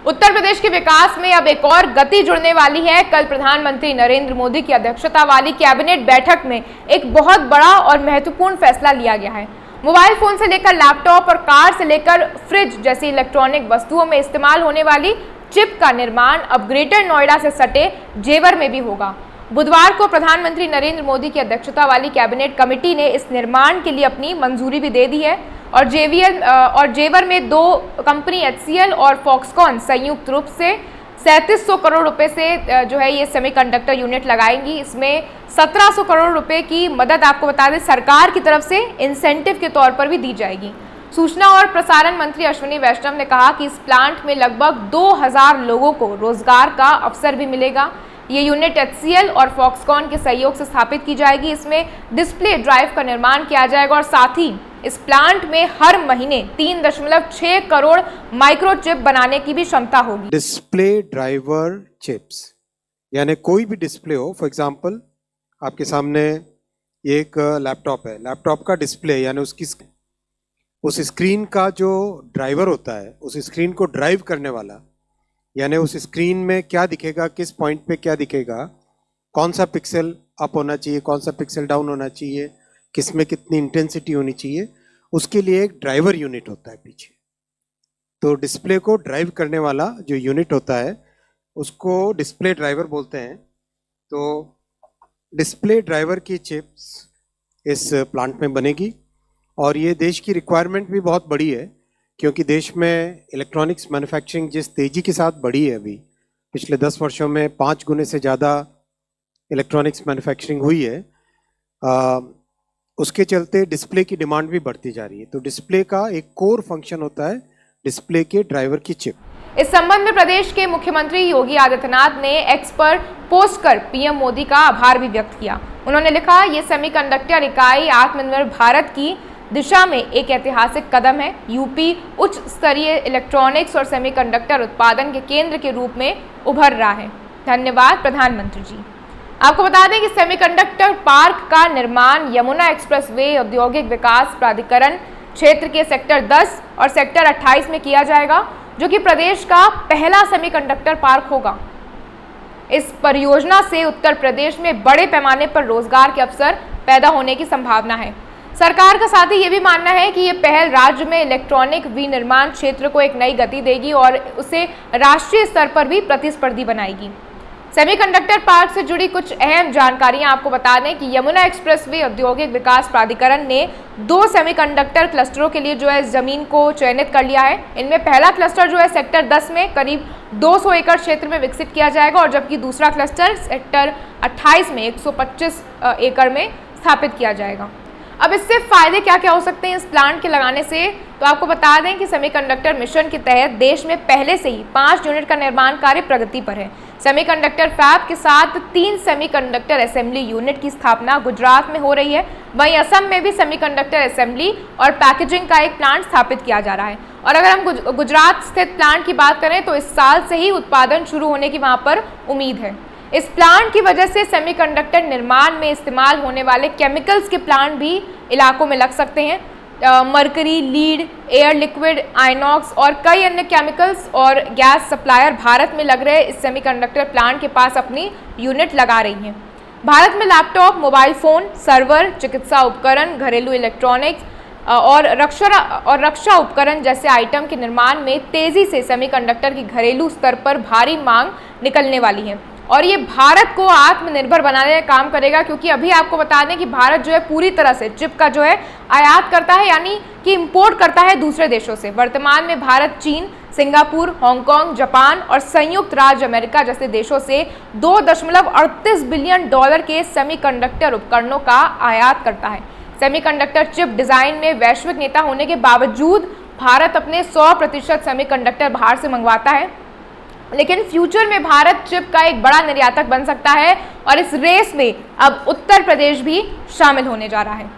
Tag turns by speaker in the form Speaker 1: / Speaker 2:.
Speaker 1: उत्तर प्रदेश के विकास में अब एक और गति जुड़ने वाली है। कल प्रधानमंत्री नरेंद्र मोदी की अध्यक्षता वाली कैबिनेट बैठक में एक बहुत बड़ा और महत्वपूर्ण फैसला लिया गया है। मोबाइल फोन से लेकर लैपटॉप और कार से लेकर फ्रिज जैसी इलेक्ट्रॉनिक वस्तुओं में इस्तेमाल होने वाली चिप का निर्माण अब ग्रेटर नोएडा से सटे जेवर में भी होगा। बुधवार को प्रधानमंत्री नरेंद्र मोदी की अध्यक्षता वाली कैबिनेट कमेटी ने इस निर्माण के लिए अपनी मंजूरी भी दे दी है और जेवर में दो कंपनी HCL और फॉक्सकॉन संयुक्त रूप से 3700 करोड़ रुपए से जो है ये सेमीकंडक्टर यूनिट लगाएंगी। इसमें 1700 करोड़ रुपए की मदद आपको बता दें सरकार की तरफ से इंसेंटिव के तौर पर भी दी जाएगी। सूचना और प्रसारण मंत्री अश्विनी वैष्णव ने कहा कि इस प्लांट में लगभग 2000 लोगों को रोजगार का अवसर भी मिलेगा। ये यूनिट HCL और फॉक्सकॉन के सहयोग से स्थापित की जाएगी। इसमें डिस्प्ले ड्राइव का निर्माण किया जाएगा और साथ ही इस प्लांट में हर महीने 3.6 करोड़ माइक्रोचिप बनाने की भी क्षमता होगी।
Speaker 2: डिस्प्ले ड्राइवर चिप्स यानी कोई भी डिस्प्ले हो, फॉर एग्जांपल आपके सामने एक लैपटॉप है, लैपटॉप का डिस्प्ले यानी उस स्क्रीन का जो ड्राइवर होता है, उस स्क्रीन को ड्राइव करने वाला, यानी उस स्क्रीन में क्या दिखेगा, किस पॉइंट पे क्या दिखेगा, कौन सा पिक्सल अप होना चाहिए, कौन सा पिक्सल डाउन होना चाहिए, किस में कितनी इंटेंसिटी होनी चाहिए, उसके लिए एक ड्राइवर यूनिट होता है पीछे। तो डिस्प्ले को ड्राइव करने वाला जो यूनिट होता है उसको डिस्प्ले ड्राइवर बोलते हैं। तो डिस्प्ले ड्राइवर की चिप्स इस प्लांट में बनेगी और ये देश की रिक्वायरमेंट भी बहुत बड़ी है, क्योंकि देश में इलेक्ट्रॉनिक्स मैन्युफैक्चरिंग जिस तेज़ी के साथ बढ़ी है, अभी पिछले 10 वर्षों में 5 गुने से ज़्यादा इलेक्ट्रॉनिक्स मैन्युफैक्चरिंग हुई है, उसके चलते डिस्प्ले की डिमांड भी बढ़ती जा रही है। तो डिस्प्ले का एक कोर फंक्शन होता है डिस्प्ले के ड्राइवर की चिप।
Speaker 1: इस संबंध में प्रदेश के मुख्यमंत्री योगी आदित्यनाथ ने एक्स पर पोस्ट कर पीएम मोदी का आभार भी व्यक्त किया। उन्होंने लिखा, ये सेमीकंडक्टर इकाई आत्मनिर्भर भारत की दिशा में एक ऐतिहासिक कदम है। यूपी उच्च स्तरीय इलेक्ट्रॉनिक्स और सेमीकंडक्टर उत्पादन के केंद्र के रूप में उभर रहा है। धन्यवाद प्रधानमंत्री जी। आपको बता दें कि सेमीकंडक्टर पार्क का निर्माण यमुना एक्सप्रेसवे औद्योगिक विकास प्राधिकरण क्षेत्र के सेक्टर 10 और सेक्टर 28 में किया जाएगा, जो कि प्रदेश का पहला सेमीकंडक्टर पार्क होगा। इस परियोजना से उत्तर प्रदेश में बड़े पैमाने पर रोजगार के अवसर पैदा होने की संभावना है। सरकार का साथ ही ये भी मानना है कि ये पहल राज्य में इलेक्ट्रॉनिक विनिर्माण क्षेत्र को एक नई गति देगी और उसे राष्ट्रीय स्तर पर भी प्रतिस्पर्धी बनाएगी। सेमीकंडक्टर पार्क से जुड़ी कुछ अहम जानकारियां आपको बता दें कि यमुना एक्सप्रेसवे औद्योगिक विकास प्राधिकरण ने 2 सेमीकंडक्टर क्लस्टरों के लिए जो है जमीन को चयनित कर लिया है। इनमें पहला क्लस्टर जो है सेक्टर 10 में करीब 200 एकड़ क्षेत्र में विकसित किया जाएगा और जबकि दूसरा क्लस्टर सेक्टर 28 में 125 एकड़ में स्थापित किया जाएगा। अब इससे फायदे क्या क्या हो सकते हैं इस प्लांट के लगाने से, तो आपको बता दें कि सेमीकंडक्टर मिशन के तहत देश में पहले से ही 5 यूनिट का निर्माण कार्य प्रगति पर है। सेमीकंडक्टर फैब के साथ 3 सेमीकंडक्टर असेंबली यूनिट की स्थापना गुजरात में हो रही है। वहीं असम में भी सेमीकंडक्टर असेंबली और पैकेजिंग का एक प्लांट स्थापित किया जा रहा है। और अगर हम गुजरात स्थित प्लांट की बात करें तो इस साल से ही उत्पादन शुरू होने की वहां पर उम्मीद है। इस प्लांट की वजह से सेमीकंडक्टर निर्माण में इस्तेमाल होने वाले केमिकल्स के प्लांट भी इलाकों में लग सकते हैं। Mercury, lead, air liquid, INOX और कई अन्य केमिकल्स और गैस सप्लायर भारत में लग रहे इस सेमीकंडक्टर प्लांट के पास अपनी यूनिट लगा रही हैं। भारत में लैपटॉप, मोबाइल फोन, सर्वर, चिकित्सा उपकरण, घरेलू इलेक्ट्रॉनिक्स और रक्षा उपकरण जैसे आइटम के निर्माण में तेजी से सेमीकंडक्टर की घरेलू स्तर पर भारी मांग निकलने वाली है और ये भारत को आत्मनिर्भर बनाने का काम करेगा, क्योंकि अभी आपको बता दें कि भारत जो है पूरी तरह से चिप का जो है आयात करता है, यानी कि इंपोर्ट करता है दूसरे देशों से। वर्तमान में भारत चीन, सिंगापुर, हांगकांग, जापान और संयुक्त राज्य अमेरिका जैसे देशों से $2.38 बिलियन के सेमीकंडक्टर उपकरणों का आयात करता है। सेमीकंडक्टर चिप डिजाइन में वैश्विक नेता होने के बावजूद भारत अपने 100% सेमीकंडक्टर बाहर से मंगवाता है, लेकिन फ्यूचर में भारत चिप का एक बड़ा निर्यातक बन सकता है और इस रेस में अब उत्तर प्रदेश भी शामिल होने जा रहा है।